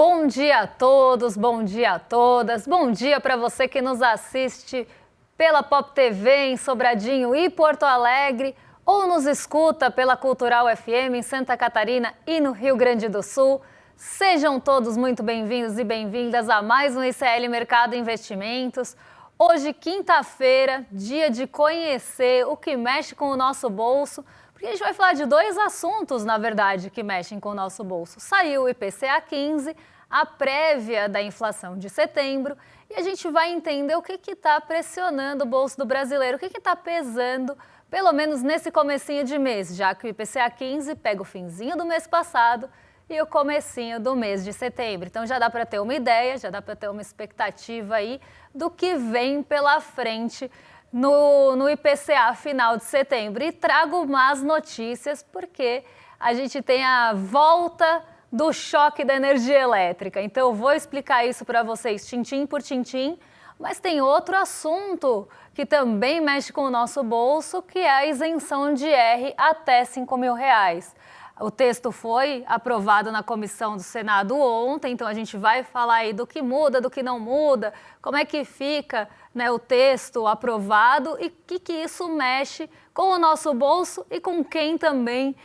Bom dia a todos, bom dia a todas, bom dia para você que nos assiste pela Pop TV em Sobradinho e Porto Alegre ou nos escuta pela Cultural FM em Santa Catarina e no Rio Grande do Sul. Sejam todos muito bem-vindos e bem-vindas a mais um ICL Mercado Investimentos. Hoje, quinta-feira, dia de conhecer o que mexe com o nosso bolso, porque a gente vai falar de dois assuntos, na verdade, que mexem com o nosso bolso. Saiu o IPCA 15, a prévia da inflação de setembro, e a gente vai entender o que está pressionando o bolso do brasileiro, o que está pesando, pelo menos nesse comecinho de mês, já que o IPCA 15 pega o finzinho do mês passado e o comecinho do mês de setembro. Então já dá para ter uma ideia, já dá para ter uma expectativa aí do que vem pela frente no IPCA final de setembro. E trago más notícias porque a gente tem a volta do choque da energia elétrica. Então eu vou explicar isso para vocês tintim por tintim, mas tem outro assunto que também mexe com o nosso bolso, que é a isenção de IR até R$5.000. O texto foi aprovado na comissão do Senado ontem, então a gente vai falar aí do que muda, do que não muda, como é que fica, né, o texto aprovado e o que isso mexe com o nosso bolso e com quem também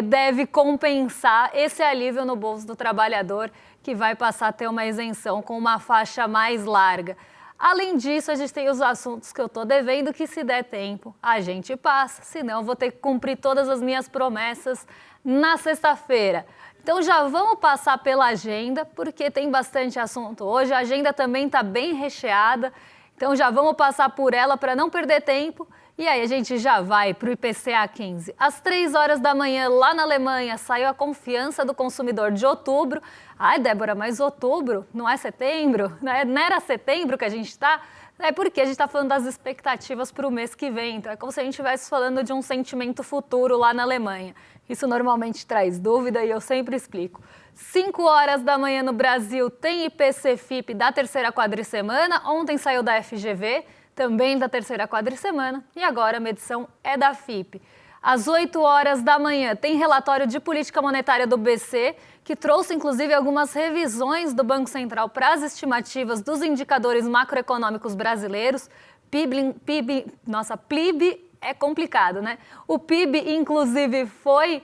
deve compensar esse alívio no bolso do trabalhador que vai passar a ter uma isenção com uma faixa mais larga. Além disso, a gente tem os assuntos que eu estou devendo, que se der tempo a gente passa, senão eu vou ter que cumprir todas as minhas promessas na sexta-feira. Então já vamos passar pela agenda, porque tem bastante assunto hoje, a agenda também está bem recheada, então já vamos passar por ela para não perder tempo. E aí a gente já vai para o IPCA 15. Às 3 horas da manhã, lá na Alemanha, saiu a confiança do consumidor de outubro. Ai, Débora, mas outubro não é setembro? Não era setembro que a gente está? É porque a gente está falando das expectativas para o mês que vem. Então é como se a gente estivesse falando de um sentimento futuro lá na Alemanha. Isso normalmente traz dúvida e eu sempre explico. 5 horas da manhã no Brasil tem IPC-FIP da terceira quadricemana. Ontem saiu da FGV, também da terceira quadricemana, e agora a medição é da FIP. Às 8 horas da manhã tem relatório de política monetária do BC, que trouxe inclusive algumas revisões do Banco Central para as estimativas dos indicadores macroeconômicos brasileiros. PIB é complicado, né? O PIB, inclusive, foi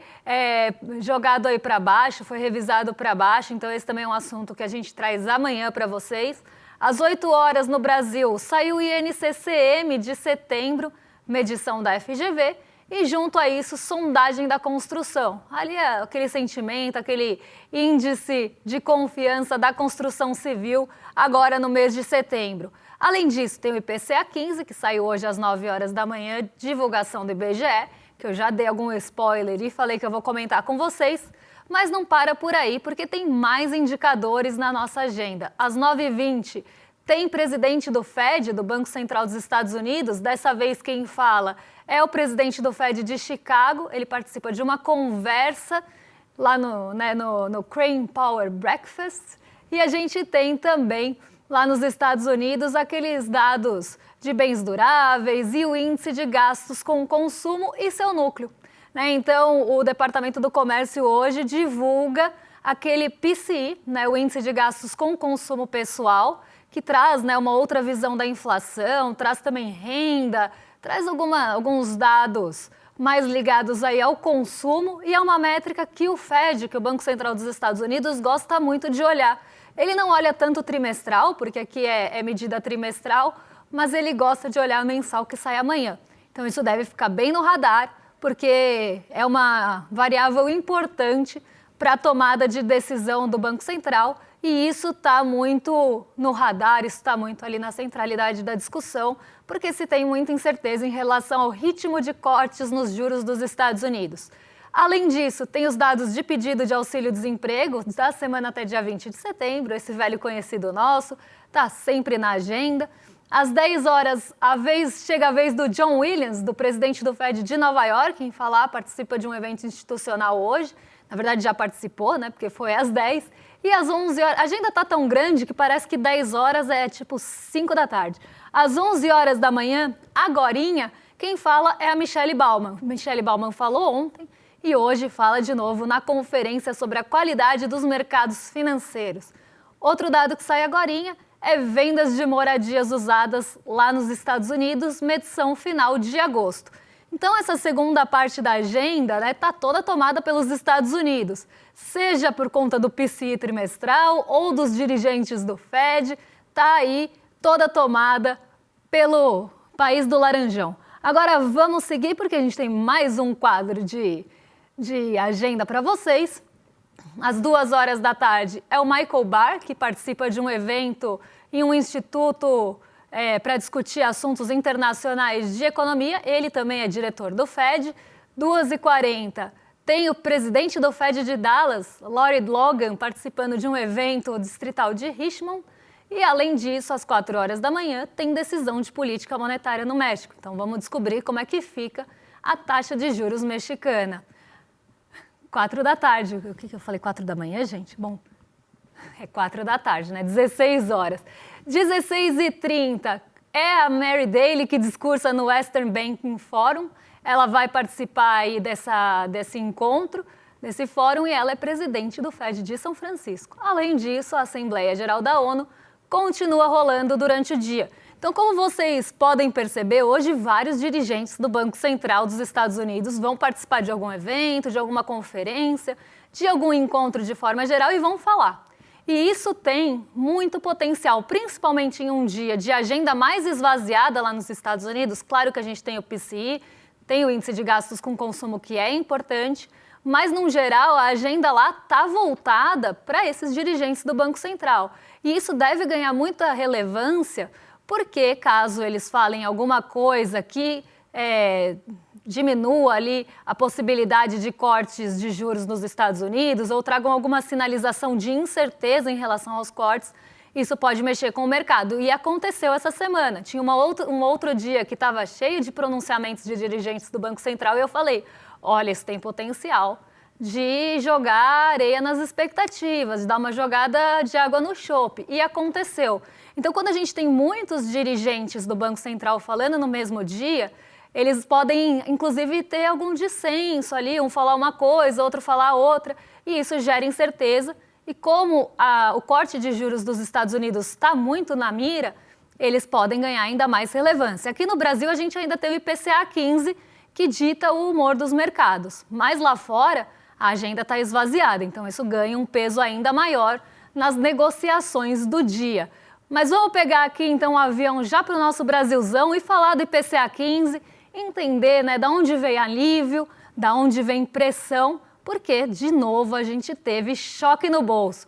jogado aí para baixo, foi revisado para baixo, então esse também é um assunto que a gente traz amanhã para vocês. Às 8 horas no Brasil, saiu o INCCM de setembro, medição da FGV, e junto a isso, sondagem da construção. Ali é aquele sentimento, aquele índice de confiança da construção civil, agora no mês de setembro. Além disso, tem o IPCA 15, que saiu hoje às 9 horas da manhã, divulgação do IBGE, que eu já dei algum spoiler e falei que eu vou comentar com vocês. Mas não para por aí, porque tem mais indicadores na nossa agenda. Às 9h20, tem presidente do FED, do Banco Central dos Estados Unidos. Dessa vez quem fala é o presidente do FED de Chicago. Ele participa de uma conversa lá no Crane Power Breakfast. E a gente tem também, lá nos Estados Unidos, aqueles dados de bens duráveis e o índice de gastos com consumo e seu núcleo. Então, o Departamento do Comércio hoje divulga aquele PCI, o Índice de Gastos com Consumo Pessoal, que traz uma outra visão da inflação, traz também renda, traz alguns dados mais ligados aí ao consumo e é uma métrica que o FED, que é o Banco Central dos Estados Unidos, gosta muito de olhar. Ele não olha tanto trimestral, porque aqui é medida trimestral, mas ele gosta de olhar mensal que sai amanhã. Então, isso deve ficar bem no radar, porque é uma variável importante para a tomada de decisão do Banco Central e isso está muito no radar, isso está muito ali na centralidade da discussão, porque se tem muita incerteza em relação ao ritmo de cortes nos juros dos Estados Unidos. Além disso, tem os dados de pedido de auxílio-desemprego da semana até dia 20 de setembro, esse velho conhecido nosso, está sempre na agenda. Às 10 horas, chega a vez do John Williams, do presidente do FED de Nova York, em falar, participa de um evento institucional hoje. Na verdade, já participou, porque foi às 10. E às 11 horas, a agenda está tão grande que parece que 10 horas é tipo 5 da tarde. Às 11 horas da manhã, agorinha, quem fala é a Michelle Baumann. Michelle Baumann falou ontem e hoje fala de novo na conferência sobre a qualidade dos mercados financeiros. Outro dado que sai agorinha é vendas de moradias usadas lá nos Estados Unidos, medição final de agosto. Então, essa segunda parte da agenda está toda tomada pelos Estados Unidos, seja por conta do PCI trimestral ou dos dirigentes do Fed, está aí toda tomada pelo país do Laranjão. Agora, vamos seguir porque a gente tem mais um quadro de agenda para vocês. Às 2 horas da tarde é o Michael Barr, que participa de um evento em um instituto para discutir assuntos internacionais de economia. Ele também é diretor do Fed. 2h40 tem o presidente do Fed de Dallas, Lori Logan, participando de um evento distrital de Richmond. E, além disso, às 4 horas da manhã, tem decisão de política monetária no México. Então, vamos descobrir como é que fica a taxa de juros mexicana. 4 da tarde. O que eu falei? 4 da manhã, gente? Bom, é 4 da tarde, né? 16 horas. 16h30 é a Mary Daly que discursa no Western Banking Forum. Ela vai participar aí desse encontro, desse fórum, e ela é presidente do Fed de São Francisco. Além disso, a Assembleia Geral da ONU continua rolando durante o dia. Então, como vocês podem perceber, hoje vários dirigentes do Banco Central dos Estados Unidos vão participar de algum evento, de alguma conferência, de algum encontro de forma geral e vão falar. E isso tem muito potencial, principalmente em um dia de agenda mais esvaziada lá nos Estados Unidos. Claro que a gente tem o PCI, tem o índice de gastos com consumo, que é importante, mas, no geral, a agenda lá está voltada para esses dirigentes do Banco Central. E isso deve ganhar muita relevância, porque caso eles falem alguma coisa que diminua ali a possibilidade de cortes de juros nos Estados Unidos ou tragam alguma sinalização de incerteza em relação aos cortes, isso pode mexer com o mercado. E aconteceu essa semana. Tinha um outro dia que estava cheio de pronunciamentos de dirigentes do Banco Central e eu falei, olha, isso tem potencial de jogar areia nas expectativas, de dar uma jogada de água no chope. E aconteceu. Então, quando a gente tem muitos dirigentes do Banco Central falando no mesmo dia, eles podem, inclusive, ter algum dissenso ali, um falar uma coisa, outro falar outra, e isso gera incerteza. E como o corte de juros dos Estados Unidos está muito na mira, eles podem ganhar ainda mais relevância. Aqui no Brasil, a gente ainda tem o IPCA 15, que dita o humor dos mercados. Mas lá fora, a agenda está esvaziada, então isso ganha um peso ainda maior nas negociações do dia. Mas vamos pegar aqui, então, um avião já para o nosso Brasilzão e falar do IPCA 15, entender, né, da onde vem alívio, da onde vem pressão, porque, de novo, a gente teve choque no bolso.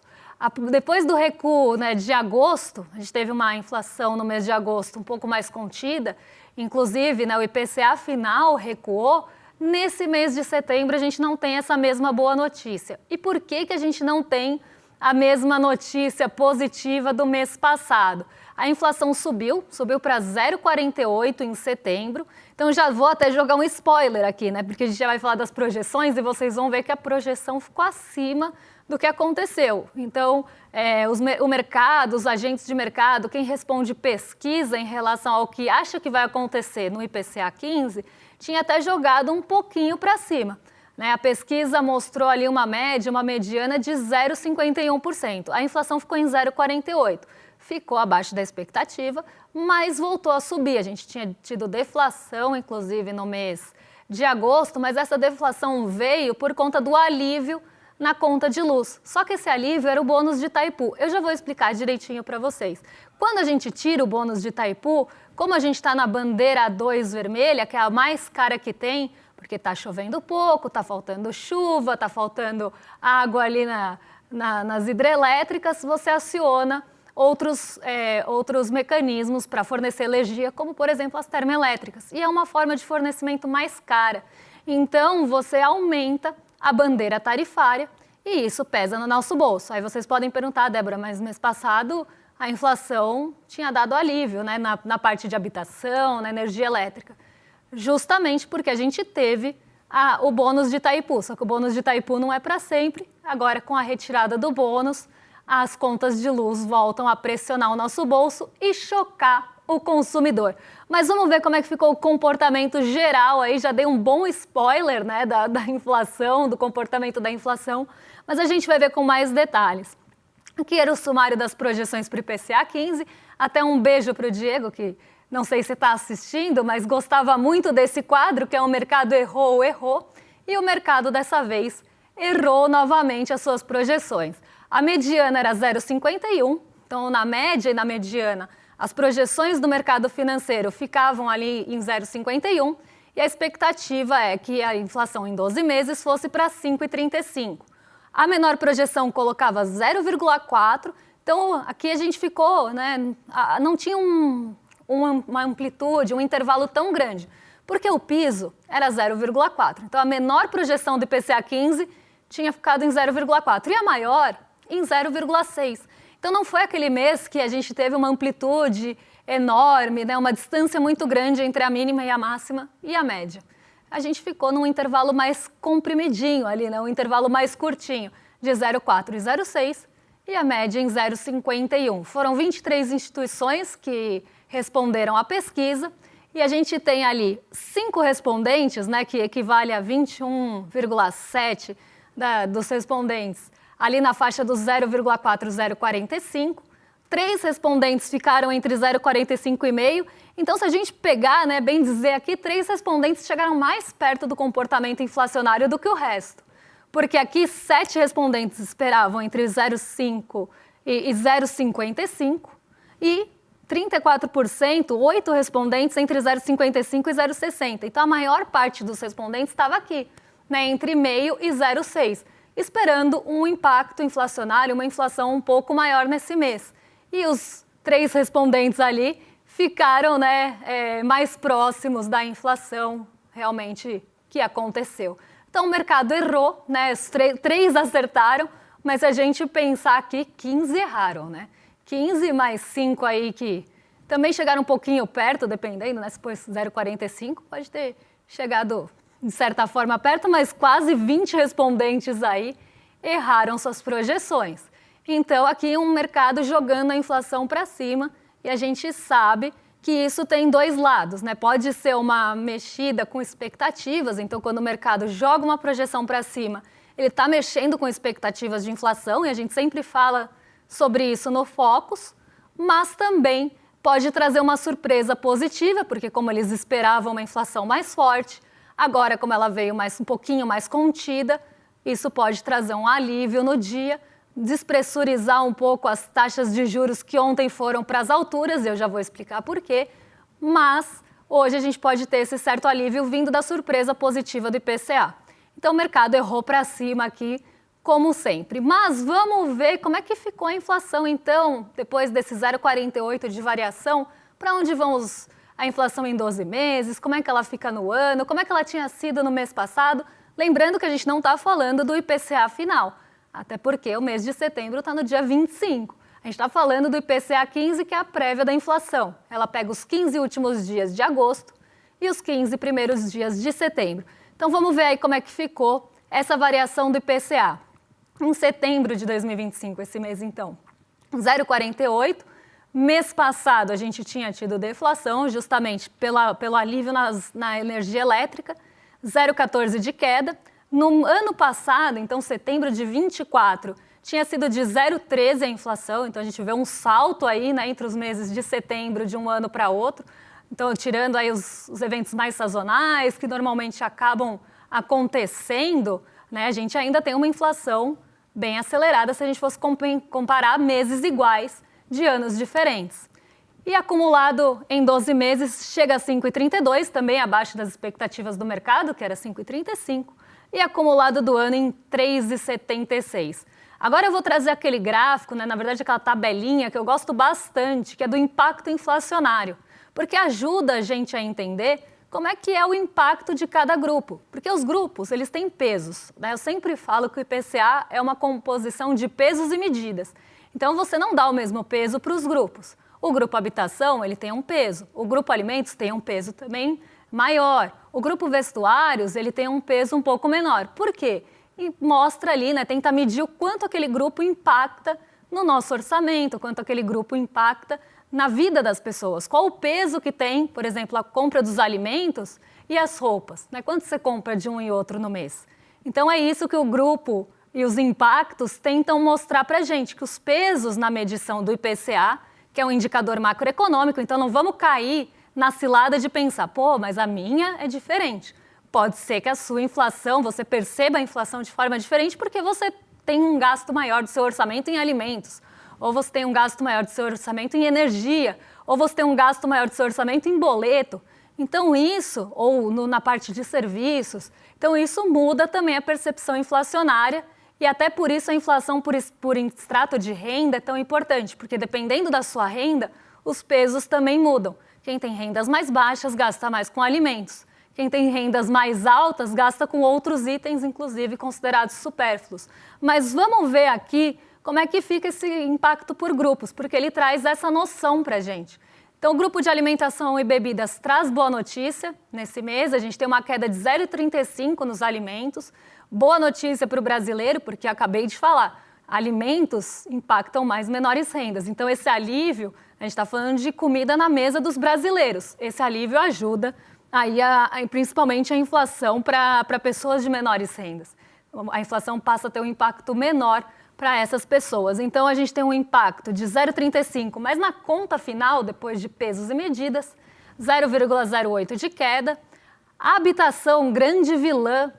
Depois do recuo, né, de agosto, a gente teve uma inflação no mês de agosto um pouco mais contida, inclusive, né, o IPCA final recuou. Nesse mês de setembro, a gente não tem essa mesma boa notícia. E por que a gente não tem a mesma notícia positiva do mês passado? A inflação subiu para 0,48 em setembro. Então, já vou até jogar um spoiler aqui, né? Porque a gente já vai falar das projeções e vocês vão ver que a projeção ficou acima do que aconteceu. Então, o mercado, os agentes de mercado, quem responde pesquisa em relação ao que acha que vai acontecer no IPCA 15, tinha até jogado um pouquinho para cima. A pesquisa mostrou ali uma média, uma mediana de 0,51%. A inflação ficou em 0,48%. Ficou abaixo da expectativa, mas voltou a subir. A gente tinha tido deflação, inclusive, no mês de agosto, mas essa deflação veio por conta do alívio na conta de luz. Só que esse alívio era o bônus de Itaipu. Eu já vou explicar direitinho para vocês. Quando a gente tira o bônus de Itaipu, como a gente está na bandeira A2 vermelha, que é a mais cara que tem, porque está chovendo pouco, está faltando chuva, está faltando água ali nas hidrelétricas, você aciona outros mecanismos para fornecer energia, como, por exemplo, as termoelétricas. E é uma forma de fornecimento mais cara. Então, você aumenta a bandeira tarifária e isso pesa no nosso bolso. Aí vocês podem perguntar, Débora, mas mês passado a inflação tinha dado alívio, né, na parte de habitação, na energia elétrica. Justamente porque a gente teve o bônus de Itaipu, só que o bônus de Itaipu não é para sempre. Agora, com a retirada do bônus, as contas de luz voltam a pressionar o nosso bolso e chocar o consumidor. Mas vamos ver como é que ficou o comportamento geral aí, já dei um bom spoiler, né, da inflação, do comportamento da inflação, mas a gente vai ver com mais detalhes. Aqui era o sumário das projeções para o IPCA 15, até um beijo para o Diego, que não sei se está assistindo, mas gostava muito desse quadro, que é o mercado errou, e o mercado dessa vez errou novamente as suas projeções. A mediana era 0,51, então na média e na mediana, as projeções do mercado financeiro ficavam ali em 0,51 e a expectativa é que a inflação em 12 meses fosse para 5,35. A menor projeção colocava 0,4, então aqui a gente ficou, né, não tinha uma amplitude, um intervalo tão grande, porque o piso era 0,4. Então a menor projeção do IPCA 15 tinha ficado em 0,4 e a maior em 0,6. Então não foi aquele mês que a gente teve uma amplitude enorme, né, uma distância muito grande entre a mínima e a máxima e a média. A gente ficou num intervalo mais comprimidinho ali, né, um intervalo mais curtinho, de 0,4 e 0,6 e a média em 0,51. Foram 23 instituições que responderam à pesquisa e a gente tem ali 5 respondentes, né, que equivale a 21,7% dos respondentes, ali na faixa do 0,4 e 0,45. 3 respondentes ficaram entre 0,45 e meio. Então, se a gente pegar, né, bem dizer aqui, 3 respondentes chegaram mais perto do comportamento inflacionário do que o resto. Porque aqui 7 respondentes esperavam entre 0,5 e 0,55 e 34%, 8 respondentes entre 0,55 e 0,60. Então, a maior parte dos respondentes estava aqui, né, entre meio e 0,6, esperando um impacto inflacionário, uma inflação um pouco maior nesse mês. E os 3 respondentes ali ficaram, né, mais próximos da inflação realmente que aconteceu. Então, o mercado errou, né, os 3 acertaram, mas se a gente pensar aqui, 15 erraram, né? 15 mais 5 aí que também chegaram um pouquinho perto, dependendo, né? Se pôs 0,45, pode ter chegado de certa forma perto, mas quase 20 respondentes aí erraram suas projeções. Então, aqui um mercado jogando a inflação para cima e a gente sabe que isso tem 2 lados, né? Pode ser uma mexida com expectativas, então quando o mercado joga uma projeção para cima, ele está mexendo com expectativas de inflação e a gente sempre fala sobre isso no Focus, mas também pode trazer uma surpresa positiva, porque como eles esperavam uma inflação mais forte, agora como ela veio um pouquinho mais contida, isso pode trazer um alívio no dia, despressurizar um pouco as taxas de juros que ontem foram para as alturas, eu já vou explicar por quê, mas hoje a gente pode ter esse certo alívio vindo da surpresa positiva do IPCA. Então o mercado errou para cima aqui, como sempre. Mas vamos ver como é que ficou a inflação, então, depois desse 0,48 de variação, para onde vamos a inflação em 12 meses, como é que ela fica no ano, como é que ela tinha sido no mês passado. Lembrando que a gente não está falando do IPCA final, até porque o mês de setembro está no dia 25. A gente está falando do IPCA 15, que é a prévia da inflação. Ela pega os 15 últimos dias de agosto e os 15 primeiros dias de setembro. Então vamos ver aí como é que ficou essa variação do IPCA. Em setembro de 2025, esse mês então, 0,48. Mês passado a gente tinha tido deflação, justamente pelo alívio na energia elétrica, 0,14 de queda. No ano passado, então setembro de 24, tinha sido de 0,13 a inflação, então a gente vê um salto aí, né, entre os meses de setembro de um ano para outro. Então, tirando aí os eventos mais sazonais, que normalmente acabam acontecendo, né, a gente ainda tem uma inflação bem acelerada se a gente fosse comparar meses iguais de anos diferentes. E acumulado em 12 meses chega a 5,32, também abaixo das expectativas do mercado, que era 5,35, e acumulado do ano em 3,76. Agora eu vou trazer aquele gráfico, né, na verdade aquela tabelinha que eu gosto bastante, que é do impacto inflacionário, porque ajuda a gente a entender como é que é o impacto de cada grupo. Porque os grupos, eles têm pesos, né? Eu sempre falo que o IPCA é uma composição de pesos e medidas. Então, você não dá o mesmo peso para os grupos. O grupo habitação, ele tem um peso. O grupo alimentos tem um peso também maior. O grupo vestuários, ele tem um peso um pouco menor. Por quê? E mostra ali, né, tenta medir o quanto aquele grupo impacta no nosso orçamento, quanto aquele grupo impacta na vida das pessoas. Qual o peso que tem, por exemplo, a compra dos alimentos e as roupas, né? Quanto você compra de um e outro no mês? Então é isso que o grupo e os impactos tentam mostrar para a gente, que os pesos na medição do IPCA, que é um indicador macroeconômico, então não vamos cair na cilada de pensar, pô, mas a minha é diferente. Pode ser que a sua inflação, você perceba a inflação de forma diferente porque você tem um gasto maior do seu orçamento em alimentos, ou você tem um gasto maior do seu orçamento em energia, ou você tem um gasto maior do seu orçamento em boleto. Então isso, ou na parte de serviços, então isso muda também a percepção inflacionária e até por isso a inflação por extrato de renda é tão importante, porque dependendo da sua renda, os pesos também mudam. Quem tem rendas mais baixas gasta mais com alimentos. Quem tem rendas mais altas gasta com outros itens, inclusive considerados supérfluos. Mas vamos ver aqui como é que fica esse impacto por grupos, porque ele traz essa noção para a gente. Então, o grupo de alimentação e bebidas traz boa notícia nesse mês. A gente tem uma queda de 0,35 nos alimentos. Boa notícia para o brasileiro, porque acabei de falar, alimentos impactam mais menores rendas. Então, esse alívio, a gente está falando de comida na mesa dos brasileiros. Esse alívio ajuda aí principalmente a inflação para pessoas de menores rendas. A inflação passa a ter um impacto menor para essas pessoas. Então, a gente tem um impacto de 0,35, mas na conta final, depois de pesos e medidas, 0,08 de queda. A habitação, grande vilã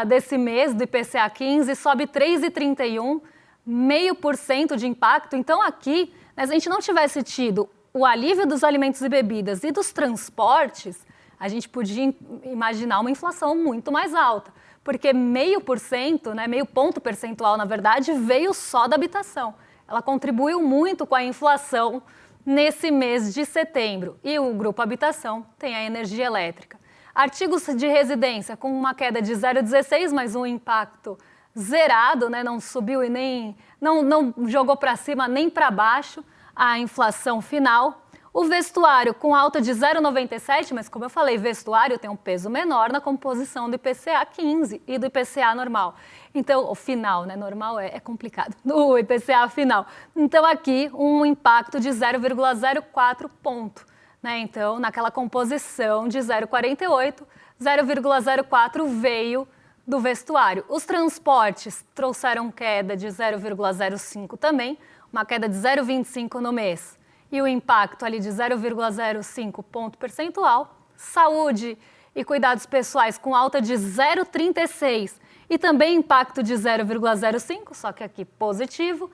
desse mês do IPCA 15, sobe 3,31, 0,5% de impacto. Então, aqui, né, se a gente não tivesse tido o alívio dos alimentos e bebidas e dos transportes, a gente podia imaginar uma inflação muito mais alta, porque 0,5%, né, meio ponto percentual, na verdade, veio só da habitação. Ela contribuiu muito com a inflação nesse mês de setembro. E o grupo habitação tem a energia elétrica. Artigos de residência com uma queda de 0,16, mas um impacto zerado, né, não subiu e nem não jogou para cima nem para baixo a inflação final. O vestuário com alta de 0,97, mas como eu falei, vestuário tem um peso menor na composição do IPCA 15 e do IPCA normal. Então, o final, né? Normal é complicado. No IPCA final. Então, aqui, um impacto de 0,04 ponto. Né? Então, naquela composição de 0,48, 0,04 veio do vestuário. Os transportes trouxeram queda de 0,05 também, uma queda de 0,25 no mês. E o impacto ali de 0,05 ponto percentual. Saúde e cuidados pessoais com alta de 0,36 e também impacto de 0,05, só que aqui positivo.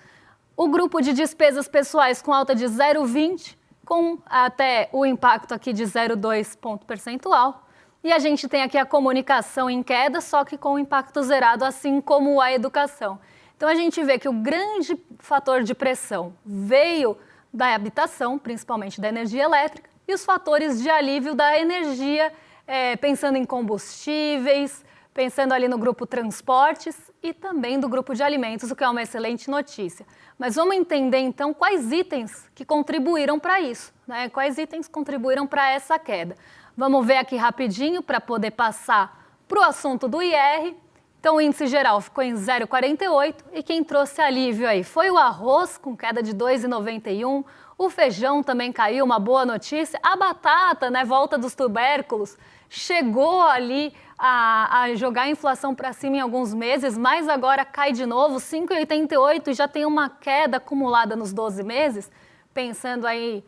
O grupo de despesas pessoais com alta de 0,20, com até o impacto aqui de 0,2 ponto percentual. E a gente tem aqui a comunicação em queda, só que com impacto zerado, assim como a educação. Então a gente vê que o grande fator de pressão veio da habitação, principalmente da energia elétrica, e os fatores de alívio da energia, pensando em combustíveis, pensando ali no grupo transportes e também do grupo de alimentos, o que é uma excelente notícia. Mas vamos entender então quais itens que contribuíram para isso, né? Quais itens contribuíram para essa queda. Vamos ver aqui rapidinho para poder passar para o assunto do IR. Então, o índice geral ficou em 0,48 e quem trouxe alívio aí foi o arroz, com queda de 2,91. O feijão também caiu, uma boa notícia. A batata, né, volta dos tubérculos, chegou ali a jogar a inflação para cima em alguns meses, mas agora cai de novo, 5,88 e já tem uma queda acumulada nos 12 meses. Pensando aí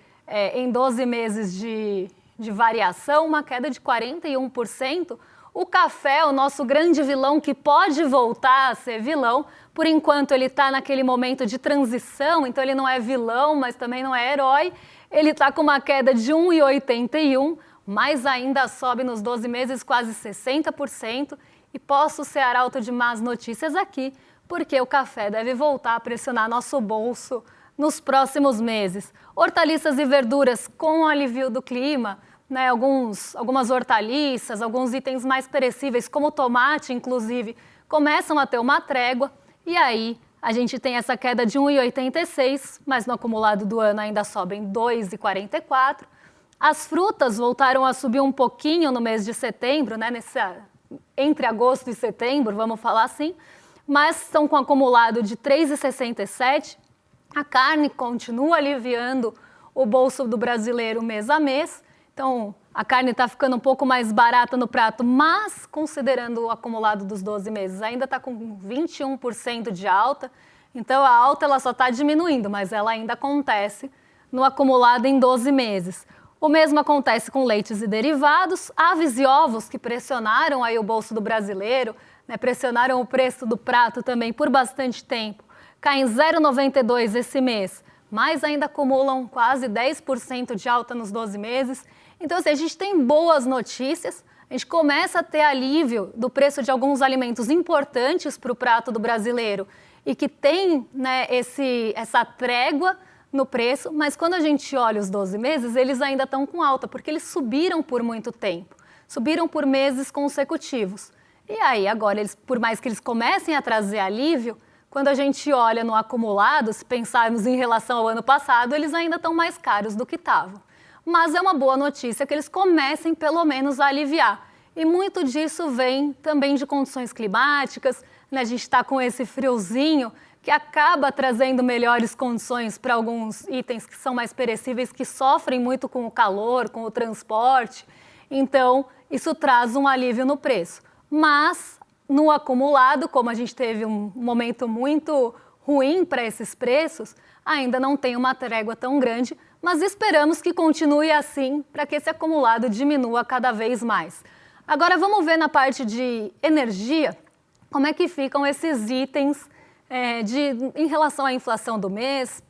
em 12 meses de variação, uma queda de 41%. O café, o nosso grande vilão, que pode voltar a ser vilão, por enquanto ele está naquele momento de transição, então ele não é vilão, mas também não é herói. Ele está com uma queda de 1,81, mas ainda sobe nos 12 meses quase 60%. E posso ser arauto de más notícias aqui, porque o café deve voltar a pressionar nosso bolso nos próximos meses. Hortaliças e verduras com o alívio do clima, né, algumas hortaliças, alguns itens mais perecíveis, como o tomate, inclusive, começam a ter uma trégua. E aí a gente tem essa queda de 1,86, mas no acumulado do ano ainda sobem 2,44. As frutas voltaram a subir um pouquinho no mês de setembro, né, entre agosto e setembro, vamos falar assim, mas estão com acumulado de 3,67. A carne continua aliviando o bolso do brasileiro mês a mês. Então, a carne está ficando um pouco mais barata no prato, mas considerando o acumulado dos 12 meses, ainda está com 21% de alta. Então, a alta ela só está diminuindo, mas ela ainda acontece no acumulado em 12 meses. O mesmo acontece com leites e derivados, aves e ovos que pressionaram aí o bolso do brasileiro, né, pressionaram o preço do prato também por bastante tempo. Caem 0,92 esse mês, mas ainda acumulam quase 10% de alta nos 12 meses. Então, assim, a gente tem boas notícias, a gente começa a ter alívio do preço de alguns alimentos importantes para o prato do brasileiro e que tem, né, essa trégua no preço, mas quando a gente olha os 12 meses, eles ainda estão com alta, porque eles subiram por muito tempo, subiram por meses consecutivos. E aí, agora, por mais que eles comecem a trazer alívio, quando a gente olha no acumulado, se pensarmos em relação ao ano passado, eles ainda estão mais caros do que estavam. Mas é uma boa notícia que eles comecem, pelo menos, a aliviar. E muito disso vem também de condições climáticas, né? A gente está com esse friozinho que acaba trazendo melhores condições para alguns itens que são mais perecíveis, que sofrem muito com o calor, com o transporte. Então, isso traz um alívio no preço. Mas, no acumulado, como a gente teve um momento muito ruim para esses preços, ainda não tem uma trégua tão grande, mas esperamos que continue assim para que esse acumulado diminua cada vez mais. Agora vamos ver na parte de energia como é que ficam esses itens em relação à inflação do mês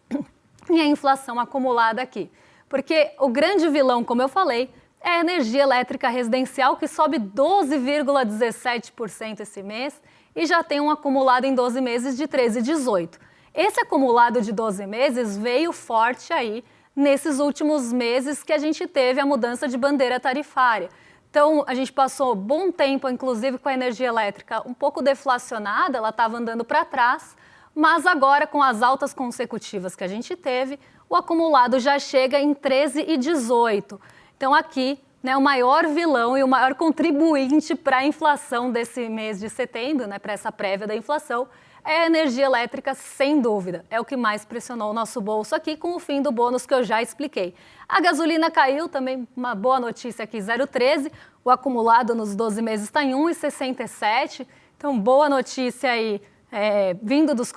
e à inflação acumulada aqui. Porque o grande vilão, como eu falei, é a energia elétrica residencial, que sobe 12,17% esse mês e já tem um acumulado em 12 meses de 13,18%. Esse acumulado de 12 meses veio forte aí nesses últimos meses que a gente teve a mudança de bandeira tarifária. Então, a gente passou bom tempo, inclusive, com a energia elétrica um pouco deflacionada, ela estava andando para trás, mas agora, com as altas consecutivas que a gente teve, o acumulado já chega em 13,18%. Então, aqui, né, o maior vilão e o maior contribuinte para a inflação desse mês de setembro, né, para essa prévia da inflação, é a energia elétrica, sem dúvida. É o que mais pressionou o nosso bolso aqui, com o fim do bônus que eu já expliquei. A gasolina caiu, também uma boa notícia aqui, 0,13. O acumulado nos 12 meses está em 1,67. Então, boa notícia aí, vinda dos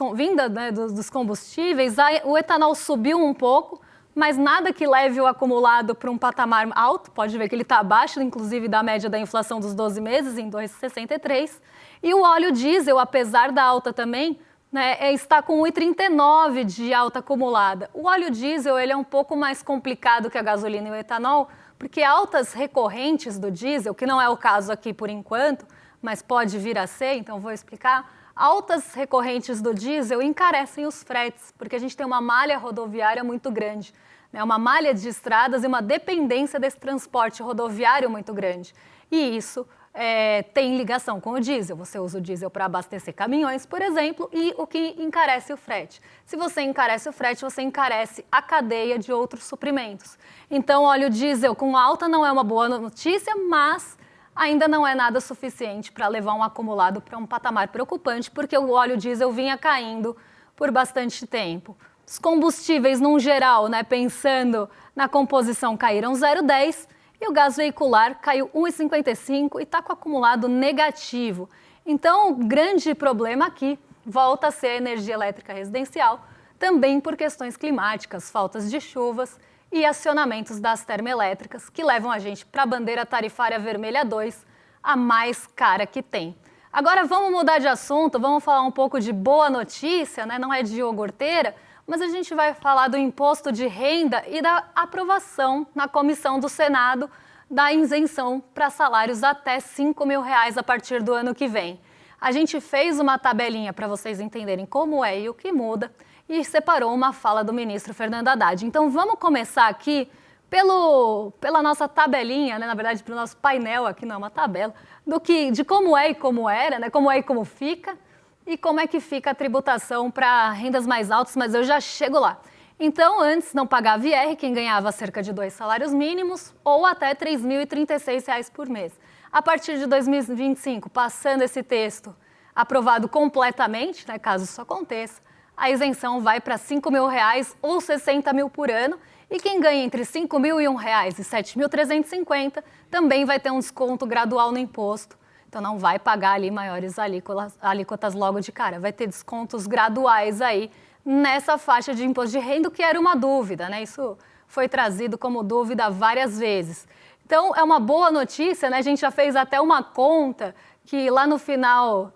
combustíveis. O etanol subiu um pouco, mas nada que leve o acumulado para um patamar alto. Pode ver que ele está abaixo, inclusive, da média da inflação dos 12 meses, em 2,63. E o óleo diesel, apesar da alta também, né, está com 1,39 de alta acumulada. O óleo diesel ele é um pouco mais complicado que a gasolina e o etanol, porque altas recorrentes do diesel, que não é o caso aqui por enquanto, mas pode vir a ser, então vou explicar, altas recorrentes do diesel encarecem os fretes, porque a gente tem uma malha rodoviária muito grande, né, uma malha de estradas e uma dependência desse transporte rodoviário muito grande. E isso tem ligação com o diesel. Você usa o diesel para abastecer caminhões, por exemplo, e o que encarece o frete. Se você encarece o frete, você encarece a cadeia de outros suprimentos. Então, óleo diesel com alta não é uma boa notícia, mas ainda não é nada suficiente para levar um acumulado para um patamar preocupante, porque o óleo diesel vinha caindo por bastante tempo. Os combustíveis, num geral, né, pensando na composição, caíram 0,10%. E o gás veicular caiu 1,55 e está com acumulado negativo. Então, o grande problema aqui volta a ser a energia elétrica residencial, também por questões climáticas, faltas de chuvas e acionamentos das termoelétricas, que levam a gente para a bandeira tarifária vermelha 2, a mais cara que tem. Agora vamos mudar de assunto, vamos falar um pouco de boa notícia, né? Não é de iogurteira, mas a gente vai falar do imposto de renda e da aprovação na comissão do Senado da isenção para salários até R$5.000 a partir do ano que vem. A gente fez uma tabelinha para vocês entenderem como é e o que muda e separou uma fala do ministro Fernando Haddad. Então vamos começar aqui pela nossa tabelinha, né? Na verdade, pelo nosso painel aqui, não é uma tabela, de como é e como era, né? Como é e como fica. E como é que fica a tributação para rendas mais altas, mas eu já chego lá. Então, antes não pagava IR quem ganhava cerca de 2 salários mínimos ou até R$ 3.036 por mês. A partir de 2025, passando esse texto aprovado completamente, né, caso isso aconteça, a isenção vai para R$5.000 ou 60 mil por ano E quem ganha entre R$ 5.001 e R$ 7.350 também vai ter um desconto gradual no imposto. Então não vai pagar ali maiores alíquotas logo de cara, vai ter descontos graduais aí nessa faixa de imposto de renda, que era uma dúvida, né? Isso foi trazido como dúvida várias vezes. Então é uma boa notícia, né? A gente já fez até uma conta que lá no final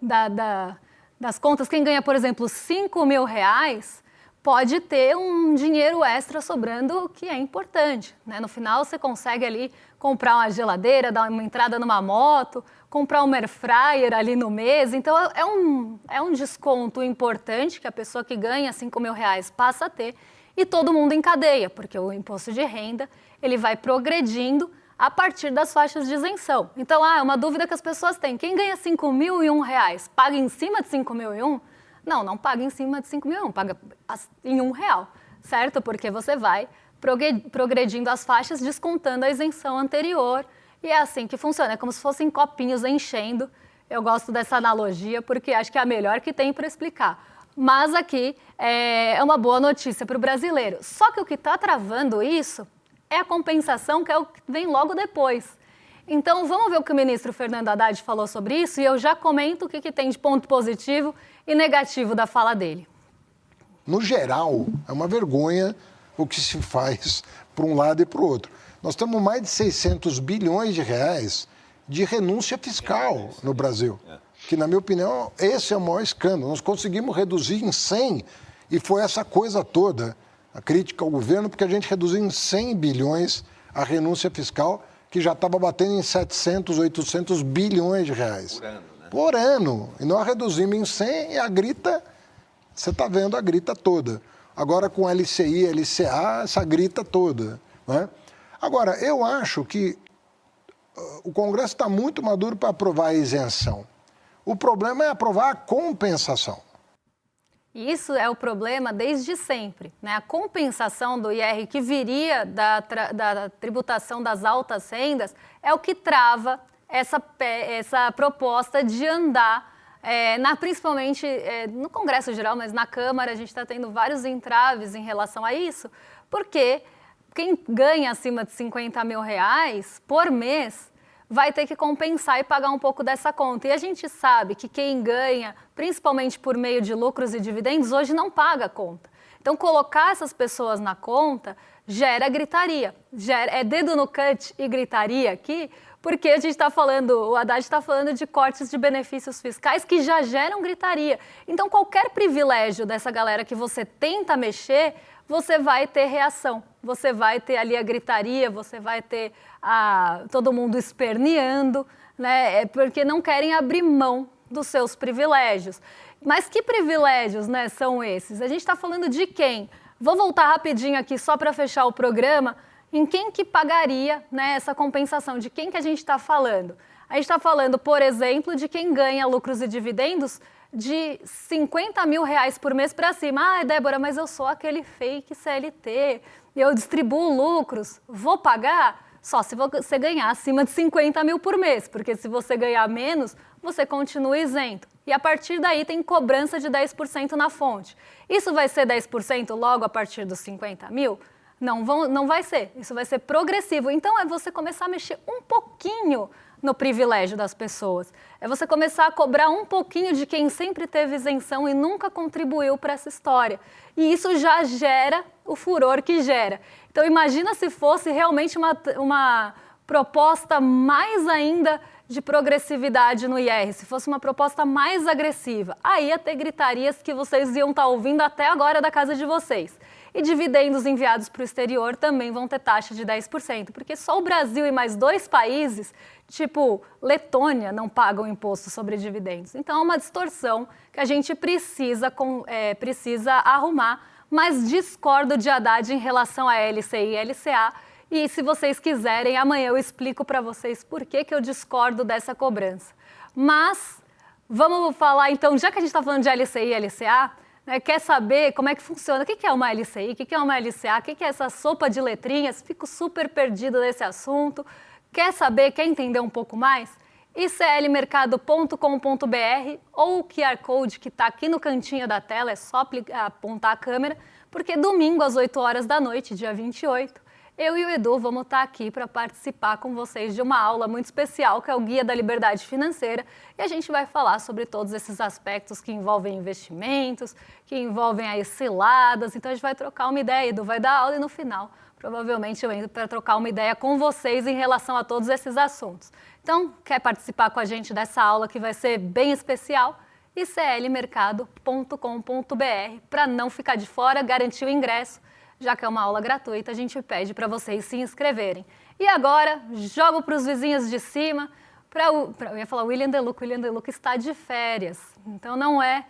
das contas, quem ganha, por exemplo, R$ 5.000 pode ter um dinheiro extra sobrando, que é importante, né? No final você consegue ali comprar uma geladeira, dar uma entrada numa moto, comprar um air fryer ali no mês. Então é um desconto importante que a pessoa que ganha R$ 5.000 passa a ter, e todo mundo em cadeia, porque o imposto de renda ele vai progredindo a partir das faixas de isenção. Então, é uma dúvida que as pessoas têm. Quem ganha R$ 5.001 paga em cima de R$ 5.001? Não paga em cima de R$ 5.001, paga em R$ 1, certo? Porque você vai progredindo as faixas, descontando a isenção anterior. E é assim que funciona, é como se fossem copinhos enchendo. Eu gosto dessa analogia porque acho que é a melhor que tem para explicar. Mas aqui é uma boa notícia para o brasileiro. Só que o que está travando isso é a compensação, que é o que vem logo depois. Então, vamos ver o que o ministro Fernando Haddad falou sobre isso e eu já comento o que tem de ponto positivo e negativo da fala dele. No geral, é uma vergonha o que se faz para um lado e para o outro. Nós temos mais de 600 bilhões de reais de renúncia fiscal no Brasil, que, na minha opinião, esse é o maior escândalo. Nós conseguimos reduzir em 100 e foi essa coisa toda, a crítica ao governo, porque a gente reduziu em 100 bilhões a renúncia fiscal, que já estava batendo em 700, 800 bilhões de reais. Por ano, né? Por ano. E nós reduzimos em 100 e a grita, você está vendo a grita toda. Agora com LCI, LCA, essa grita toda, né? Agora, eu acho que o Congresso está muito maduro para aprovar a isenção. O problema é aprovar a compensação. Isso é o problema desde sempre, né? A compensação do IR que viria da tributação das altas rendas é o que trava essa proposta de andar, principalmente no Congresso geral, mas na Câmara a gente está tendo vários entraves em relação a isso, porque quem ganha acima de R$ 50.000 por mês vai ter que compensar e pagar um pouco dessa conta. E a gente sabe que quem ganha, principalmente por meio de lucros e dividendos, hoje não paga a conta. Então, colocar essas pessoas na conta gera gritaria. É dedo no cut e gritaria aqui, porque a gente está falando, o Haddad está falando de cortes de benefícios fiscais que já geram gritaria. Então, qualquer privilégio dessa galera que você tenta mexer, você vai ter reação, você vai ter ali a gritaria, você vai ter todo mundo esperneando, né? Porque não querem abrir mão dos seus privilégios. Mas que privilégios, né, são esses? A gente está falando de quem? Vou voltar rapidinho aqui só para fechar o programa, em quem que pagaria, né, essa compensação, de quem que a gente está falando? A gente está falando, por exemplo, de quem ganha lucros e dividendos de R$ 50.000 por mês para cima. Débora, mas eu sou aquele fake CLT, eu distribuo lucros, vou pagar? Só se você ganhar acima de 50 mil por mês, porque se você ganhar menos, você continua isento. E a partir daí tem cobrança de 10% na fonte. Isso vai ser 10% logo a partir dos 50 mil? Não vai ser, isso vai ser progressivo. Então é você começar a mexer um pouquinho no privilégio das pessoas. É você começar a cobrar um pouquinho de quem sempre teve isenção e nunca contribuiu para essa história. E isso já gera o furor que gera. Então imagina se fosse realmente uma proposta mais ainda de progressividade no IR, se fosse uma proposta mais agressiva. Aí ia ter gritarias que vocês iam estar ouvindo até agora da casa de vocês. E dividendos enviados para o exterior também vão ter taxa de 10%, porque só o Brasil e mais 2 países, tipo Letônia, não pagam imposto sobre dividendos. Então é uma distorção que a gente precisa arrumar, mas discordo de Haddad em relação a LCI e LCA. E se vocês quiserem, amanhã eu explico para vocês por que eu discordo dessa cobrança. Mas vamos falar então, já que a gente está falando de LCI e LCA, quer saber como é que funciona? O que é uma LCI? O que é uma LCA? O que é essa sopa de letrinhas? Fico super perdida nesse assunto. Quer saber? Quer entender um pouco mais? iclmercado.com.br ou o QR Code que está aqui no cantinho da tela, é só apontar a câmera porque domingo às 8 horas da noite, dia 28, eu e o Edu vamos estar aqui para participar com vocês de uma aula muito especial, que é o Guia da Liberdade Financeira, e a gente vai falar sobre todos esses aspectos que envolvem investimentos, que envolvem aí ciladas. Então a gente vai trocar uma ideia, Edu vai dar aula e no final, provavelmente eu entro para trocar uma ideia com vocês em relação a todos esses assuntos. Então, quer participar com a gente dessa aula que vai ser bem especial? iclmercado.com.br, para não ficar de fora, garantir o ingresso. Já que é uma aula gratuita, a gente pede para vocês se inscreverem. E agora, jogo para os vizinhos de cima, eu ia falar William De Luca. O William De Luca está de férias, então não é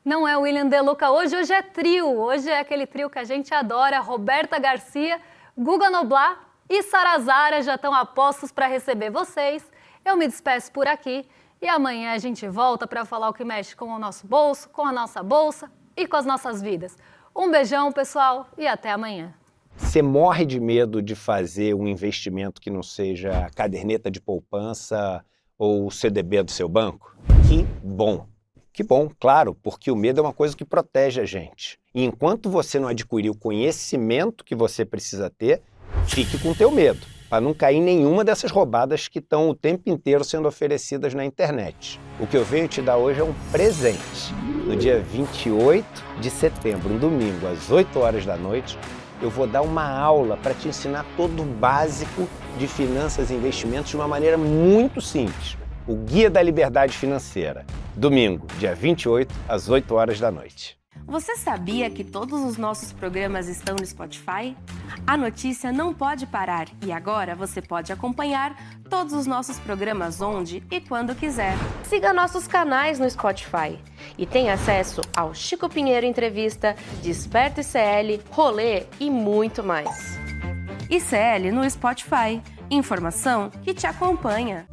o William De Luca hoje é trio, hoje é aquele trio que a gente adora, Roberta Garcia, Guga Noblar e Sarazara já estão a postos para receber vocês. Eu me despeço por aqui e amanhã a gente volta para falar o que mexe com o nosso bolso, com a nossa bolsa e com as nossas vidas. Um beijão, pessoal, e até amanhã. Você morre de medo de fazer um investimento que não seja a caderneta de poupança ou o CDB do seu banco? Que bom! Que bom, claro, porque o medo é uma coisa que protege a gente. E enquanto você não adquirir o conhecimento que você precisa ter, fique com o teu medo, para não cair em nenhuma dessas roubadas que estão o tempo inteiro sendo oferecidas na internet. O que eu venho te dar hoje é um presente. No dia 28 de setembro, um domingo, às 8 horas da noite, eu vou dar uma aula para te ensinar todo o básico de finanças e investimentos de uma maneira muito simples. O Guia da Liberdade Financeira. Domingo, dia 28, às 8 horas da noite. Você sabia que todos os nossos programas estão no Spotify? A notícia não pode parar e agora você pode acompanhar todos os nossos programas onde e quando quiser. Siga nossos canais no Spotify e tenha acesso ao Chico Pinheiro Entrevista, Desperta ICL, Rolê e muito mais. ICL no Spotify. Informação que te acompanha.